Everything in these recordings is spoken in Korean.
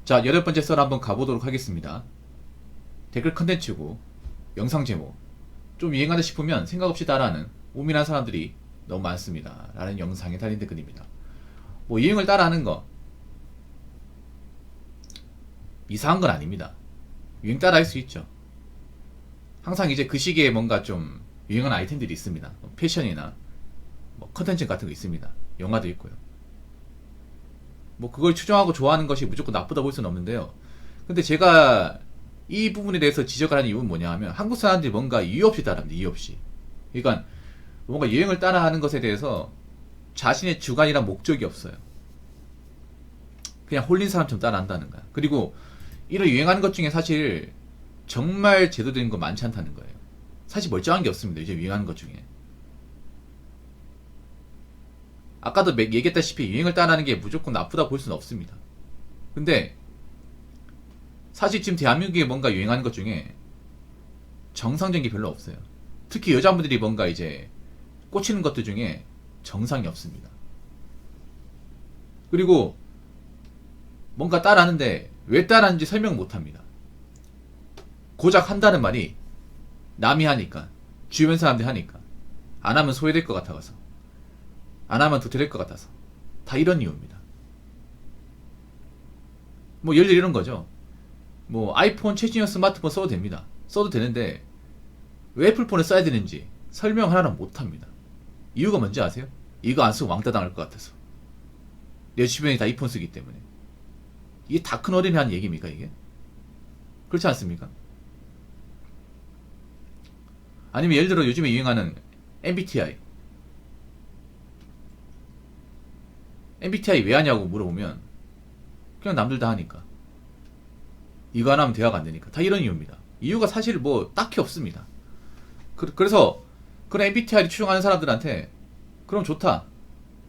자, 8번째 썰 한번 가보도록 하겠습니다. 댓글 컨텐츠고 영상 제목 좀 유행하다 싶으면 생각 없이 따라하는 우민한 사람들이 너무 많습니다 라는 영상에 달린 댓글입니다. 뭐 유행을 따라하는 거 이상한 건 아닙니다. 유행 따라 할 수 있죠. 항상 이제 그 시기에 뭔가 좀 유행하는 아이템들이 있습니다. 패션이나 뭐 컨텐츠 같은 거 있습니다. 영화도 있고요. 뭐 그걸 추종하고 좋아하는 것이 무조건 나쁘다 볼 수는 없는데요. 근데 제가 이 부분에 대해서 지적을 하는 이유는 뭐냐 하면 한국 사람들이 뭔가 이유 없이 따라합니다. 이유 없이. 그러니까 뭔가 유행을 따라하는 것에 대해서 자신의 주관이란 목적이 없어요. 그냥 홀린 사람처럼 따라한다는 거야. 그리고 이런 유행하는 것 중에 사실 정말 제도된 거 많지 않다는 거예요. 사실 멀쩡한 게 없습니다. 이제 유행하는 것 중에. 아까도 얘기했다시피 유행을 따라하는 게 무조건 나쁘다 볼 수는 없습니다. 근데 사실 지금 대한민국에 뭔가 유행하는 것 중에 정상적인 게 별로 없어요. 특히 여자분들이 뭔가 이제 꽂히는 것들 중에 정상이 없습니다. 그리고 뭔가 따라하는데 왜 따라하는지 설명 못합니다. 고작 한다는 말이 남이 하니까, 주변 사람들이 하니까, 안 하면 소외될 것 같아서, 안 하면 도태될 것 같아서, 다 이런 이유입니다. 뭐 예를 들어 이런 거죠. 뭐 아이폰 최신형 스마트폰 써도 됩니다. 써도 되는데 왜 애플폰을 써야 되는지 설명 하나는 못합니다. 이유가 뭔지 아세요? 이거 안 쓰고 왕따 당할 것 같아서. 내 주변이 다 이폰 쓰기 때문에. 이게 다 큰 어린이 하는 얘기입니까 이게? 그렇지 않습니까? 아니면 예를 들어 요즘에 유행하는 MBTI 왜 하냐고 물어보면 그냥 남들 다 하니까, 이거 안 하면 대화가 안 되니까, 다 이런 이유입니다. 이유가 사실 뭐 딱히 없습니다. 그래서 그런 MBTI를 추종하는 사람들한테 그럼 좋다,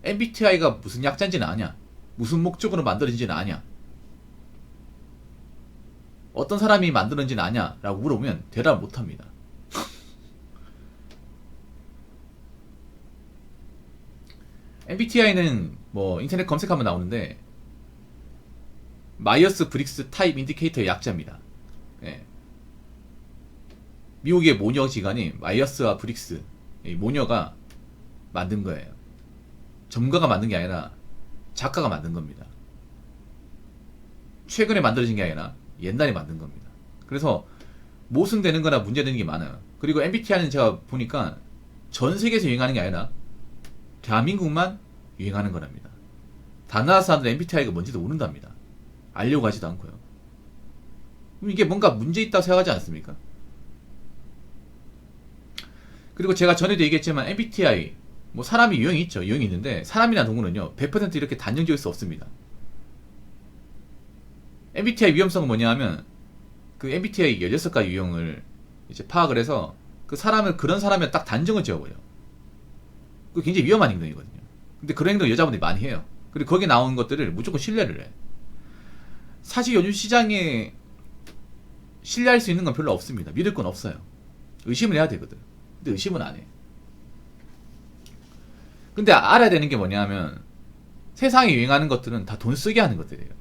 MBTI가 무슨 약자인지는 아냐, 무슨 목적으로 만들어진지는 아냐, 어떤 사람이 만드는지는 아냐 라고 물어보면 대답을 못합니다. MBTI는 뭐 인터넷 검색하면 나오는데 마이어스 브릭스 타입 인디케이터의 약자입니다. 예. 미국의 모녀 기관인 마이어스와 브릭스, 이 모녀가 만든 거예요. 전문가가 만든 게 아니라 작가가 만든 겁니다. 최근에 만들어진 게 아니라 옛날에 만든 겁니다. 그래서 모순되는 거나 문제되는 게 많아요. 그리고 MBTI는 제가 보니까 전 세계에서 유행하는 게 아니라 대한민국만 유행하는 거랍니다. 다른 나라 사람들은 MBTI가 뭔지도 모른답니다. 알려고 하지도 않고요. 그럼 이게 뭔가 문제 있다고 생각하지 않습니까? 그리고 제가 전에도 얘기했지만 MBTI 뭐 사람이 유형이 있죠. 유형이 있는데 사람이나 동물은요 100% 이렇게 단정 지을 수 없습니다. MBTI 위험성은 뭐냐 하면 그 MBTI 16가지 유형을 이제 파악을 해서 그 사람을 그런 사람에 딱 단정을 지어버려. 그거 굉장히 위험한 행동이거든요. 근데 그런 행동 여자분들이 많이 해요. 그리고 거기에 나오는 것들을 무조건 신뢰를 해. 사실 요즘 시장에 신뢰할 수 있는 건 별로 없습니다. 믿을 건 없어요. 의심을 해야 되거든. 근데 의심은 안 해. 근데 알아야 되는 게 뭐냐 하면 세상에 유행하는 것들은 다 돈 쓰게 하는 것들이에요.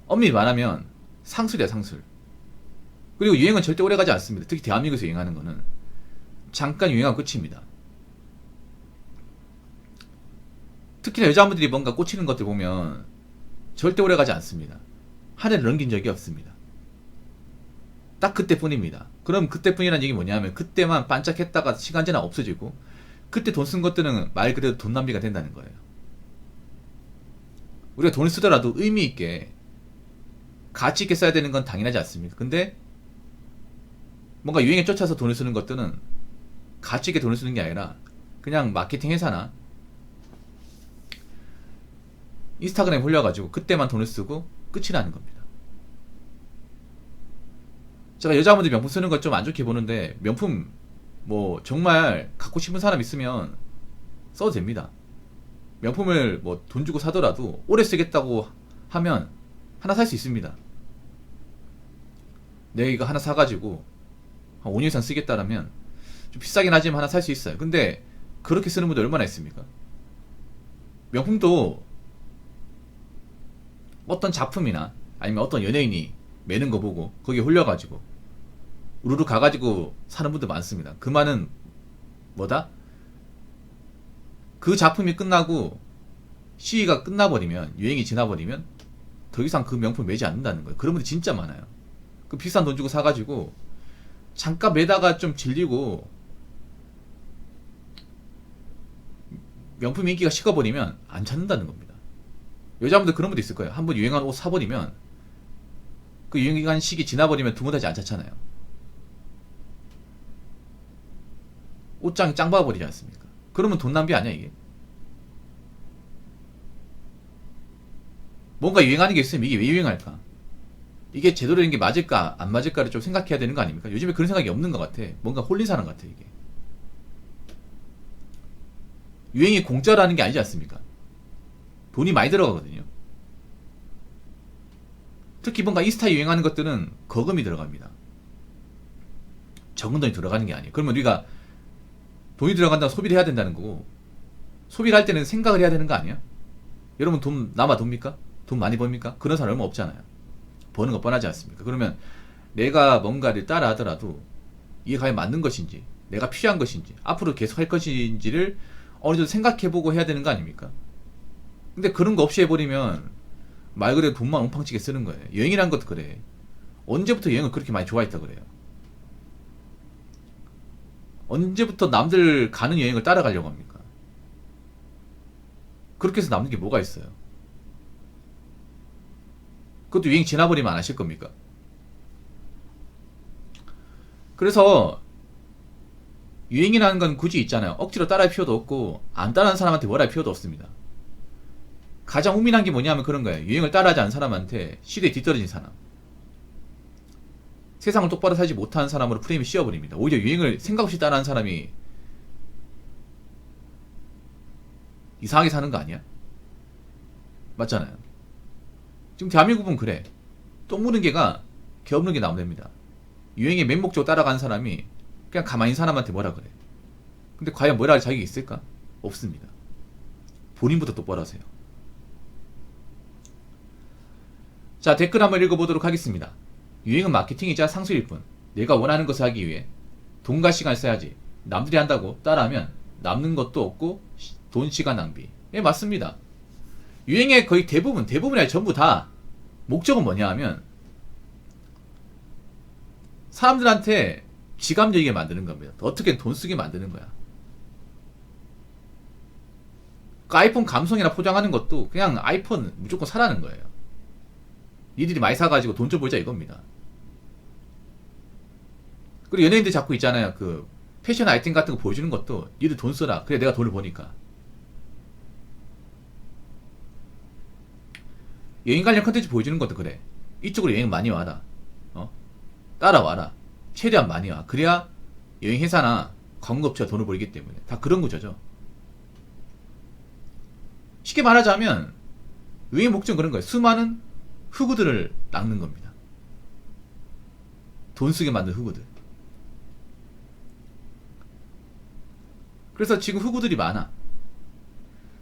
엄밀히 말하면 상술이야, 상술. 그리고 유행은 절대 오래가지 않습니다. 특히 대한민국에서 유행하는 거는 잠깐 유행하고 끝입니다. 특히나 여자분들이 뭔가 꽂히는 것들 보면 절대 오래가지 않습니다. 한 해를 넘긴 적이 없습니다. 딱 그때뿐입니다. 그럼 그때뿐이라는 얘기 뭐냐면 그때만 반짝했다가 시간 지나 없어지고, 그때 돈 쓴 것들은 말 그대로 돈 낭비가 된다는 거예요. 우리가 돈을 쓰더라도 의미 있게 가치 있게 써야 되는 건 당연하지 않습니까? 근데 뭔가 유행에 쫓아서 돈을 쓰는 것들은 가치 있게 돈을 쓰는 게 아니라 그냥 마케팅 회사나 인스타그램에 홀려가지고 그때만 돈을 쓰고 끝이라는 겁니다. 제가 여자분들 명품 쓰는 걸 좀 안 좋게 보는데, 명품 뭐 정말 갖고 싶은 사람 있으면 써도 됩니다. 명품을 뭐 돈 주고 사더라도 오래 쓰겠다고 하면 하나 살 수 있습니다. 내가 이거 하나 사가지고 한 5년 이상 쓰겠다라면 좀 비싸긴 하지만 하나 살 수 있어요. 근데 그렇게 쓰는 분들 얼마나 있습니까? 명품도 어떤 작품이나 아니면 어떤 연예인이 매는 거 보고 거기에 홀려가지고 우르르 가가지고 사는 분들 많습니다. 그 말은 뭐다? 그 작품이 끝나고 시위가 끝나버리면, 유행이 지나버리면 더 이상 그 명품 매지 않는다는 거예요. 그런 분들이 진짜 많아요. 그 비싼 돈 주고 사가지고 잠깐 매다가 좀 질리고 명품 인기가 식어버리면 안 찾는다는 겁니다. 여자분들 그런 분도 있을 거예요. 한번 유행한 옷 사버리면 그 유행한 시기 지나버리면 두 번 다시 안 찾잖아요. 옷장이 짱 박아버리지 않습니까? 그러면 돈 낭비 아니야 이게? 뭔가 유행하는 게 있으면 이게 왜 유행할까? 이게 제대로 된 게 맞을까 안 맞을까를 좀 생각해야 되는 거 아닙니까? 요즘에 그런 생각이 없는 것 같아. 뭔가 홀린 사람 같아 이게. 유행이 공짜라는 게 아니지 않습니까? 돈이 많이 들어가거든요. 특히 뭔가 인스타 유행하는 것들은 거금이 들어갑니다. 적은 돈이 들어가는 게 아니에요. 그러면 우리가 돈이 들어간다고 소비를 해야 된다는 거고, 소비를 할 때는 생각을 해야 되는 거 아니야? 여러분 돈 남아 돕니까? 돈 많이 법니까? 그런 사람 얼마 없잖아요. 버는 거 뻔하지 않습니까? 그러면 내가 뭔가를 따라 하더라도 이게 과연 맞는 것인지, 내가 필요한 것인지, 앞으로 계속 할 것인지를 어느 정도 생각해보고 해야 되는 거 아닙니까? 근데 그런 거 없이 해버리면 말 그대로 돈만 엉팡지게 쓰는 거예요. 여행이란 것도 그래. 언제부터 여행을 그렇게 많이 좋아했다 그래요? 언제부터 남들 가는 여행을 따라가려고 합니까? 그렇게 해서 남는 게 뭐가 있어요? 그것도 유행 지나버리면 안 하실 겁니까? 그래서 유행이라는 건 굳이 있잖아요. 억지로 따라할 필요도 없고 안 따라하는 사람한테 뭐라 할 필요도 없습니다. 가장 우민한 게 뭐냐면 그런 거예요. 유행을 따라하지 않은 사람한테 시대에 뒤떨어진 사람, 세상을 똑바로 살지 못하는 사람으로 프레임이 씌워버립니다. 오히려 유행을 생각 없이 따라하는 사람이 이상하게 사는 거 아니야? 맞잖아요. 지금 대한민국은 그래. 똥 무는 개가 개 없는 게 나오면 됩니다. 유행에 맹목적으로 따라가는 사람이 그냥 가만히 있는 사람한테 뭐라 그래. 근데 과연 뭐라 할 자격이 있을까? 없습니다. 본인부터 똑바로 하세요. 자, 댓글 한번 읽어보도록 하겠습니다. 유행은 마케팅이자 상술일 뿐. 내가 원하는 것을 하기 위해 돈과 시간을 써야지. 남들이 한다고 따라하면 남는 것도 없고 돈, 시간 낭비. 예, 맞습니다. 유행의 거의 대부분이 아니라 전부 다 목적은 뭐냐 하면 사람들한테 지감적이게 만드는 겁니다. 어떻게 돈 쓰게 만드는 거야. 그 아이폰 감성이나 포장하는 것도 그냥 아이폰 무조건 사라는 거예요. 니들이 많이 사가지고 돈 좀 벌자 이겁니다. 그리고 연예인들 자꾸 있잖아요. 그 패션 아이템 같은 거 보여주는 것도 니들 돈 써라. 그래 내가 돈을 버니까. 여행 관련 컨텐츠 보여주는 것도 그래. 이쪽으로 여행 많이 와라. 따라와라. 최대한 많이 와. 그래야 여행회사나 광고업체가 돈을 벌기 때문에. 다 그런 구조죠. 쉽게 말하자면 유행의 목적은 그런 거예요. 수많은 흑우들을 낚는 겁니다. 돈 쓰게 만든 흑우들. 그래서 지금 흑우들이 많아.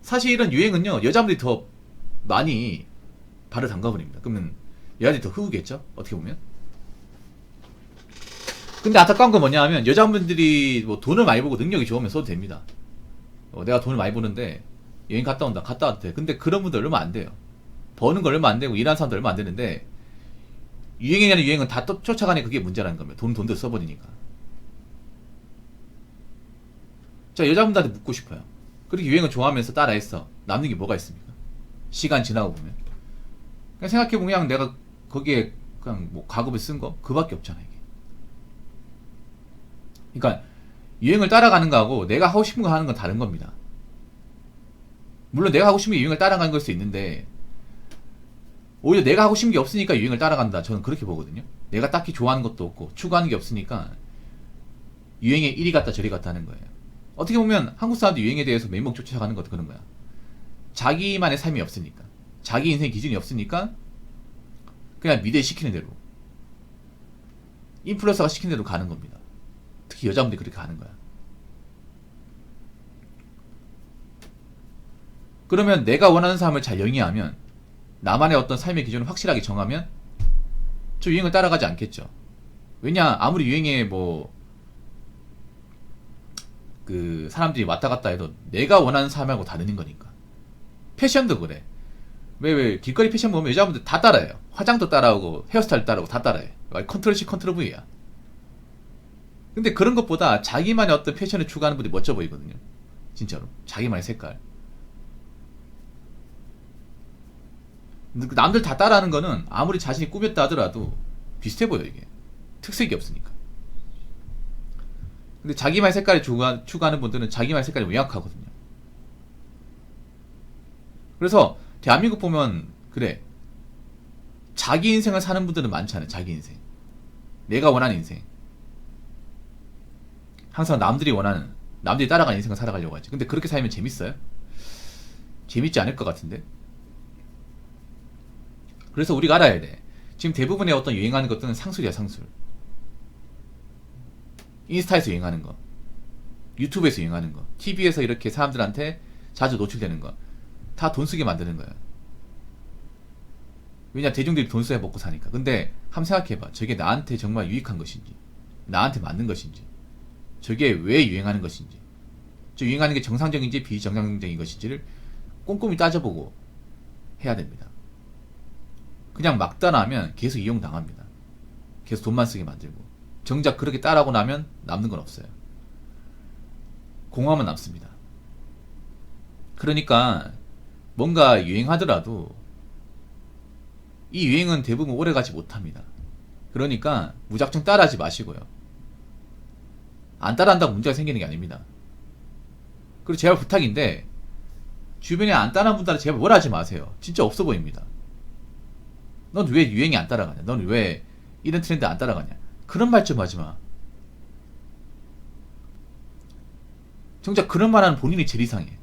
사실 이런 유행은요, 여자분들이 더 많이 발을 담가버립니다. 그러면 여자들이 더 흑우겠죠? 어떻게 보면. 근데 안타까운 건 뭐냐 하면 여자분들이 뭐 돈을 많이 벌고 능력이 좋으면 써도 됩니다. 내가 돈을 많이 버는데 여행 갔다 온다. 갔다 와도 돼. 근데 그런 분들 얼마 안 돼요. 버는 거 얼마 안 되고 일하는 사람도 얼마 안 되는데 유행이냐는 유행은 다 쫓아가니 그게 문제라는 겁니다. 돈도 써버리니까. 자, 여자분들한테 묻고 싶어요. 그렇게 유행을 좋아하면서 따라했어. 남는 게 뭐가 있습니까? 시간 지나고 보면. 그냥 생각해보면 그냥 내가 거기에 그냥 뭐 가급을 쓴 거? 그밖에 없잖아 이게. 그러니까 유행을 따라가는 거하고 내가 하고 싶은 거 하는 건 다른 겁니다. 물론 내가 하고 싶은 게 유행을 따라가는 걸 수 있는데 오히려 내가 하고 싶은 게 없으니까 유행을 따라간다. 저는 그렇게 보거든요. 내가 딱히 좋아하는 것도 없고 추구하는 게 없으니까 유행에 이리 갔다 저리 갔다 하는 거예요. 어떻게 보면 한국 사람들 유행에 대해서 맨목 쫓아가는 것도 그런 거야. 자기만의 삶이 없으니까, 자기 인생 기준이 없으니까 그냥 미대 시키는 대로, 인플루언서가 시키는 대로 가는 겁니다. 특히 여자분들이 그렇게 가는 거야. 그러면 내가 원하는 삶을 잘 영위하면 나만의 어떤 삶의 기준을 확실하게 정하면 저 유행을 따라가지 않겠죠. 왜냐, 아무리 유행에 뭐 그 사람들이 왔다 갔다 해도 내가 원하는 삶하고 다른 거니까. 패션도 그래. 왜 길거리 패션 보면 여자분들 다 따라해요. 화장도 따라오고 헤어스타일 따라오고 다 따라해. 컨트롤 C 컨트롤 V야. 근데 그런 것보다 자기만의 어떤 패션을 추구하는 분들이 멋져 보이거든요. 진짜로. 자기만의 색깔. 남들 다 따라하는 거는 아무리 자신이 꾸몄다 하더라도 비슷해 보여, 이게. 특색이 없으니까. 근데 자기만의 색깔을 추구하는 분들은 자기만의 색깔이 명확하거든요. 그래서 대한민국 보면 그래, 자기 인생을 사는 분들은 많잖아요. 자기 인생, 내가 원하는 인생. 항상 남들이 원하는, 남들이 따라가는 인생을 살아가려고 하지. 근데 그렇게 살면 재밌어요? 재밌지 않을 것 같은데. 그래서 우리가 알아야 돼. 지금 대부분의 어떤 유행하는 것들은 상술이야, 상술. 인스타에서 유행하는 거, 유튜브에서 유행하는 거, TV에서 이렇게 사람들한테 자주 노출되는 거, 다 돈 쓰게 만드는 거야. 왜냐, 대중들이 돈 써야 먹고 사니까. 근데 한번 생각해봐. 저게 나한테 정말 유익한 것인지, 나한테 맞는 것인지, 저게 왜 유행하는 것인지, 저 유행하는 게 정상적인지 비정상적인 것인지를 꼼꼼히 따져보고 해야 됩니다. 그냥 막 따라하면 계속 이용당합니다. 계속 돈만 쓰게 만들고. 정작 그렇게 따라하고 나면 남는 건 없어요. 공허만 남습니다. 그러니까 뭔가 유행하더라도 이 유행은 대부분 오래가지 못합니다. 그러니까 무작정 따라하지 마시고요. 안 따라한다고 문제가 생기는 게 아닙니다. 그리고 제발 부탁인데, 주변에 안 따라하는 분들한테 제발 뭐라 하지 마세요. 진짜 없어 보입니다. 넌 왜 유행이 안 따라가냐, 넌 왜 이런 트렌드 안 따라가냐, 그런 말 좀 하지 마. 정작 그런 말 하는 본인이 제일 이상해.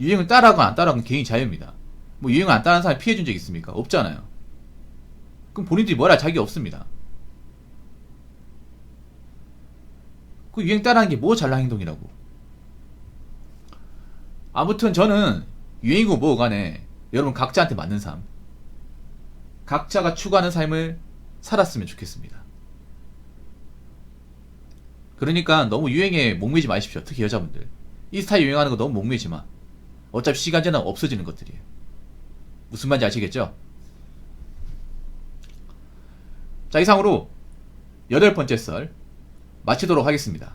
유행을 따라하거나 안 따라하건 개인 자유입니다. 뭐 유행을 안 따라하는 사람이 피해준 적 있습니까? 없잖아요. 그럼 본인들이 뭐라 할 자격이 없습니다. 그 유행 따라하는 게 뭐 잘난 행동이라고. 아무튼 저는 유행이고 뭐고 간에 여러분 각자한테 맞는 삶, 각자가 추구하는 삶을 살았으면 좋겠습니다. 그러니까 너무 유행에 목매지 마십시오. 특히 여자분들. 이 스타일 유행하는 거 너무 목매지 마. 어차피 시간 지나면 없어지는 것들이에요. 무슨 말인지 아시겠죠? 자, 이상으로 8번째 썰 마치도록 하겠습니다.